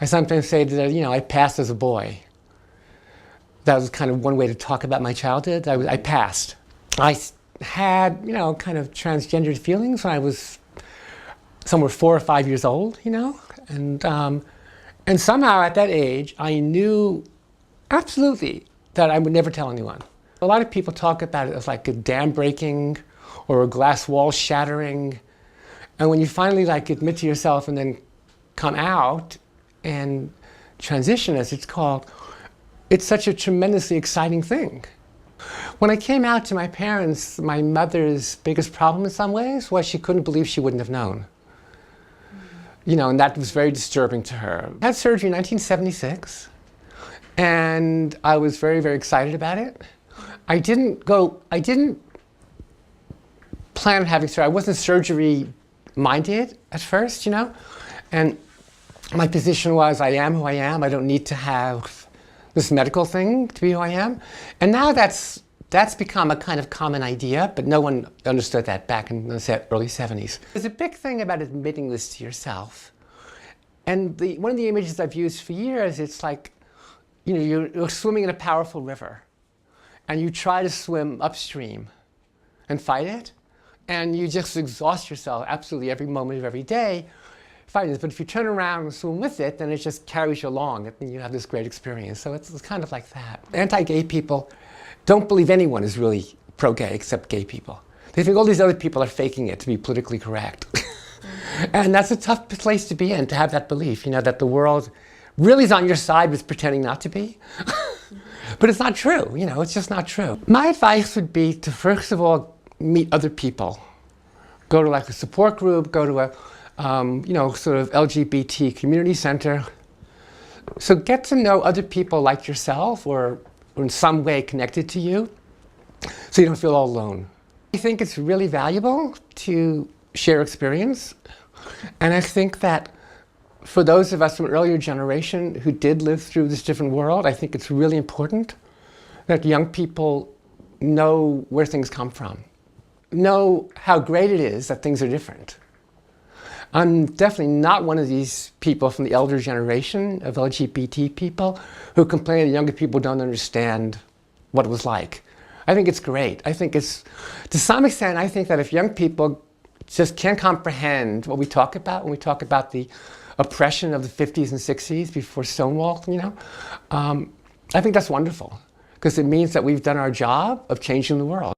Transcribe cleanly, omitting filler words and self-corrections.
I sometimes say that, I passed as a boy. That was kind of one way to talk about my childhood. I passed. I had, kind of transgendered feelings when I was somewhere 4 or 5 years old, and somehow at that age, I knew absolutely that I would never tell anyone. A lot of people talk about it as like a dam breaking or a glass wall shattering. And when you finally admit to yourself and then come out and transition, as it's called, it's such a tremendously exciting thing. When I came out to my parents, my mother's biggest problem in some ways was she couldn't believe she wouldn't have known. And that was very disturbing to her. I had surgery in 1976, and I was very, very excited about it. I didn't plan on having surgery. I wasn't surgery-minded at first, and my position was, I am who I am. I don't need to have this medical thing to be who I am. And now that's become a kind of common idea, but no one understood that back in the early 70s. There's a big thing about admitting this to yourself. And one of the images I've used for years, it's like, you're swimming in a powerful river, and you try to swim upstream and fight it, and you just exhaust yourself absolutely every moment of every day fighting it. But if you turn around and swim with it, then it just carries you along, and you have this great experience. So it's kind of like that. Anti-gay people don't believe anyone is really pro-gay except gay people. They think all these other people are faking it to be politically correct. And that's a tough place to be in, to have that belief, that the world really is on your side but it's pretending not to be. But it's not true, it's just not true. My advice would be to, first of all, meet other people. Go to a support group, go to a sort of LGBT community center. So get to know other people like yourself or in some way connected to you, so you don't feel all alone. I think it's really valuable to share experience. And I think that for those of us from an earlier generation who did live through this different world, I think it's really important that young people know where things come from, know how great it is that things are different. I'm definitely not one of these people from the elder generation of LGBT people who complain that younger people don't understand what it was like. I think it's great. I think it's, to some extent, I think that if young people just can't comprehend what we talk about when we talk about the oppression of the 50s and 60s before Stonewall, I think that's wonderful, because it means that we've done our job of changing the world.